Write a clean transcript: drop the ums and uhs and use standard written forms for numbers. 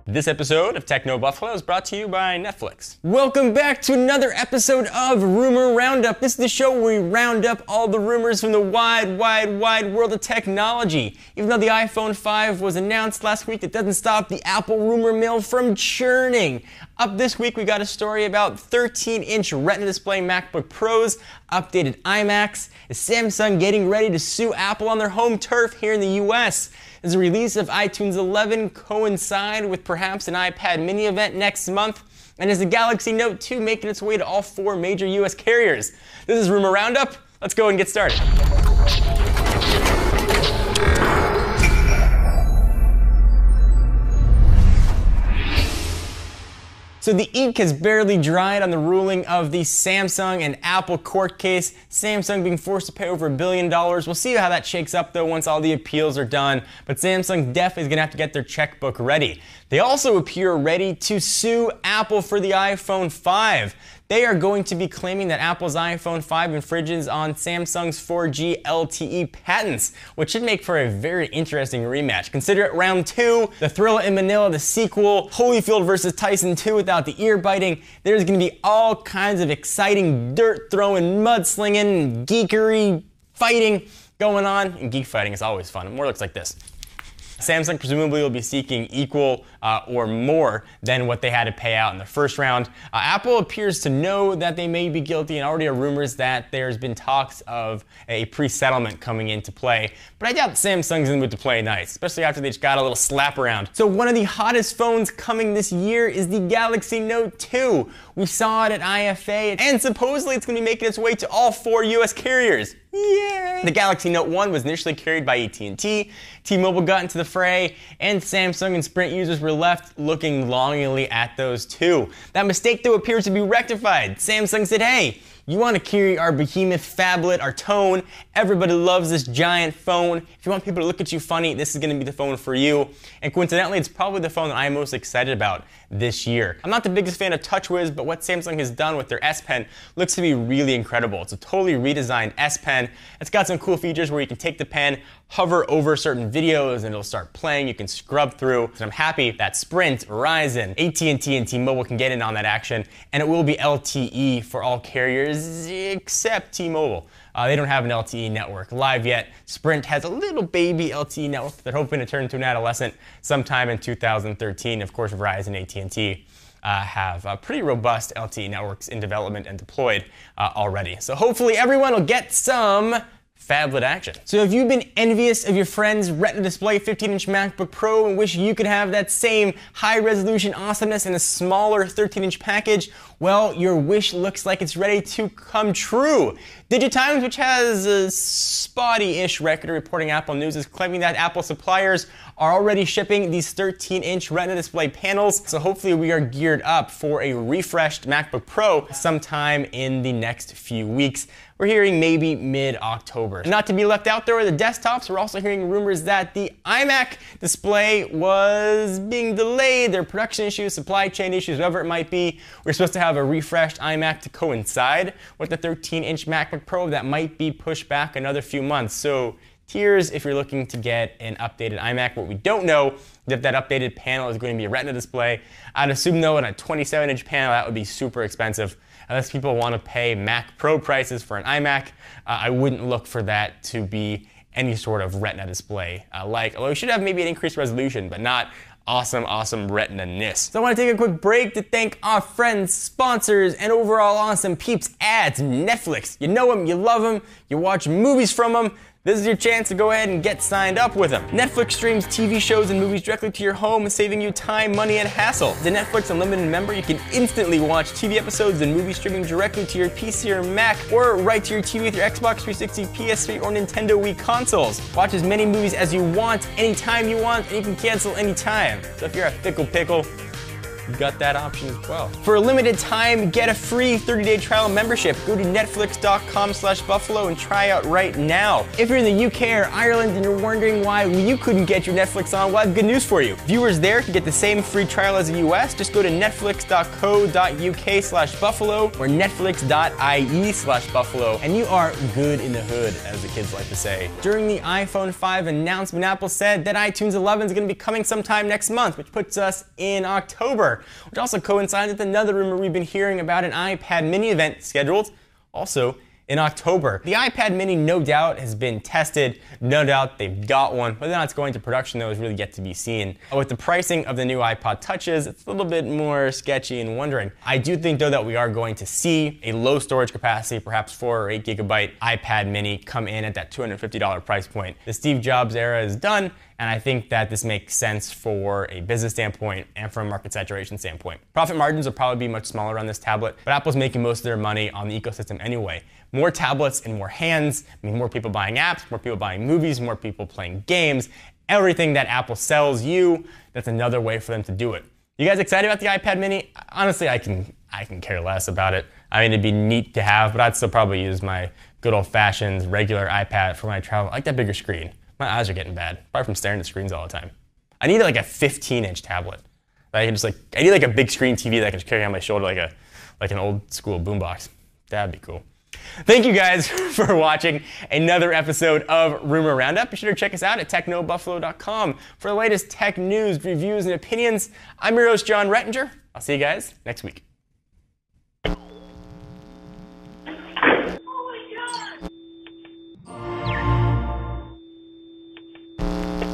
This episode of Techno Buffalo is brought to you by Netflix. Welcome back to another episode of Rumor Roundup. This is the show where we round up all the rumors from the wide world of technology. Even though the iPhone 5 was announced last week, it doesn't stop the Apple rumor mill from churning. Up this week, we got a story about 13-inch Retina display MacBook Pros, updated iMacs, is Samsung getting ready to sue Apple on their home turf here in the US? Does the release of iTunes 11 coincide with perhaps an iPad mini event next month? And is the Galaxy Note 2 making its way to all 4 major US carriers? This is Rumor Roundup. Let's go and get started. So the ink has barely dried on the ruling of the Samsung and Apple court case. Samsung being forced to pay over $1 billion. We'll see how that shakes up though once all the appeals are done. But Samsung definitely is going to have to get their checkbook ready. They also appear ready to sue Apple for the iPhone 5. They are going to be claiming that Apple's iPhone 5 infringes on Samsung's 4G LTE patents, which should make for a very interesting rematch. Consider it round 2, the Thrilla in Manila, the sequel, Holyfield versus Tyson 2 without the ear biting. There's going to be all kinds of exciting dirt throwing, mudslinging, geekery fighting going on. And geek fighting is always fun. It more looks like this. Samsung presumably will be seeking equal or more than what they had to pay out in the first round. Apple appears to know that they may be guilty, and already are rumors that there's been talks of a pre-settlement coming into play. But I doubt Samsung's in the mood to play nice, especially after they just got a little slap around. So one of the hottest phones coming this year is the Galaxy Note 2. We saw it at IFA, and supposedly it's going to be making its way to all 4 US carriers. Yeah. The Galaxy Note 1 was initially carried by AT&T. T-Mobile got into the fray, and Samsung and Sprint users were left looking longingly at those two. That mistake, though, appears to be rectified. Samsung said, hey, you want to carry our behemoth phablet, our tone. Everybody loves this giant phone. If you want people to look at you funny, this is going to be the phone for you. And coincidentally, it's probably the phone that I'm most excited about this year. I'm not the biggest fan of TouchWiz, but what Samsung has done with their S Pen looks to be really incredible. It's a totally redesigned S Pen. It's got some cool features where you can take the pen, hover over certain videos, and it'll start playing. You can scrub through. And I'm happy that Sprint, Verizon, AT&T, and T-Mobile can get in on that action, and it will be LTE for all carriers except T-Mobile. They don't have an LTE network live yet. Sprint has a little baby LTE network they're hoping to turn into an adolescent sometime in 2013. Of course, Verizon and AT&T have pretty robust LTE networks in development and deployed already. So hopefully everyone will get some phablet action. So if you've been envious of your friend's Retina display 15-inch MacBook Pro and wish you could have that same high-resolution awesomeness in a smaller 13-inch package, well, your wish looks like it's ready to come true. DigiTimes, which has a spotty-ish record of reporting Apple news, is claiming that Apple suppliers are already shipping these 13-inch Retina display panels, so hopefully we are geared up for a refreshed MacBook Pro sometime in the next few weeks. We're hearing maybe mid-October. And not to be left out there are the desktops. We're also hearing rumors that the iMac display was being delayed. There are production issues, supply chain issues, whatever it might be. We're supposed to have a refreshed iMac to coincide with the 13-inch MacBook Pro that might be pushed back another few months. So tears if you're looking to get an updated iMac. What we don't know is if that updated panel is going to be a Retina display. I'd assume though on a 27-inch panel that would be super expensive. Unless people want to pay Mac Pro prices for an iMac, I wouldn't look for that to be any sort of Retina display. Although we should have maybe an increased resolution, but not awesome Retina-ness. So I want to take a quick break to thank our friends, sponsors, and overall awesome peeps ads. Netflix. You know them, you love them, you watch movies from them. This is your chance to go ahead and get signed up with them. Netflix streams TV shows and movies directly to your home, saving you time, money, and hassle. As a Netflix Unlimited member, you can instantly watch TV episodes and movie streaming directly to your PC or Mac, or right to your TV with your Xbox 360, PS3, or Nintendo Wii consoles. Watch as many movies as you want, anytime you want, and you can cancel anytime. So if you're a fickle pickle, you've got that option as well. For a limited time, get a free 30-day trial membership. Go to netflix.com/buffalo and try out right now. If you're in the UK or Ireland and you're wondering why you couldn't get your Netflix on, well, I have good news for you. Viewers there can get the same free trial as the US. Just go to netflix.co.uk/buffalo or netflix.ie/buffalo, and you are good in the hood, as the kids like to say. During the iPhone 5 announcement, Apple said that iTunes 11 is going to be coming sometime next month, which puts us in October, which also coincides with another rumor we've been hearing about an iPad mini event scheduled also in October. The iPad mini, no doubt, has been tested. No doubt they've got one. Whether or not it's going to production, though, is really yet to be seen. With the pricing of the new iPod Touches, it's a little bit more sketchy and wondering. I do think, though, that we are going to see a low storage capacity, perhaps 4 or 8 gigabyte iPad mini come in at that $250 price point. The Steve Jobs era is done, and I think that this makes sense for a business standpoint and from a market saturation standpoint. Profit margins will probably be much smaller on this tablet, but Apple's making most of their money on the ecosystem anyway. More tablets in more hands mean more people buying apps, more people buying movies, more people playing games. Everything that Apple sells you, that's another way for them to do it. You guys excited about the iPad mini? Honestly, I can care less about it. I mean, it'd be neat to have, but I'd still probably use my good old-fashioned regular iPad for when I travel. I like that bigger screen. My eyes are getting bad, probably from staring at screens all the time. I need like a 15-inch tablet. I need like a big screen TV that I can just carry on my shoulder like an old school boombox. That'd be cool. Thank you guys for watching another episode of Rumor Roundup. Be sure to check us out at technobuffalo.com for the latest tech news, reviews, and opinions. I'm your host, John Rettinger. I'll see you guys next week.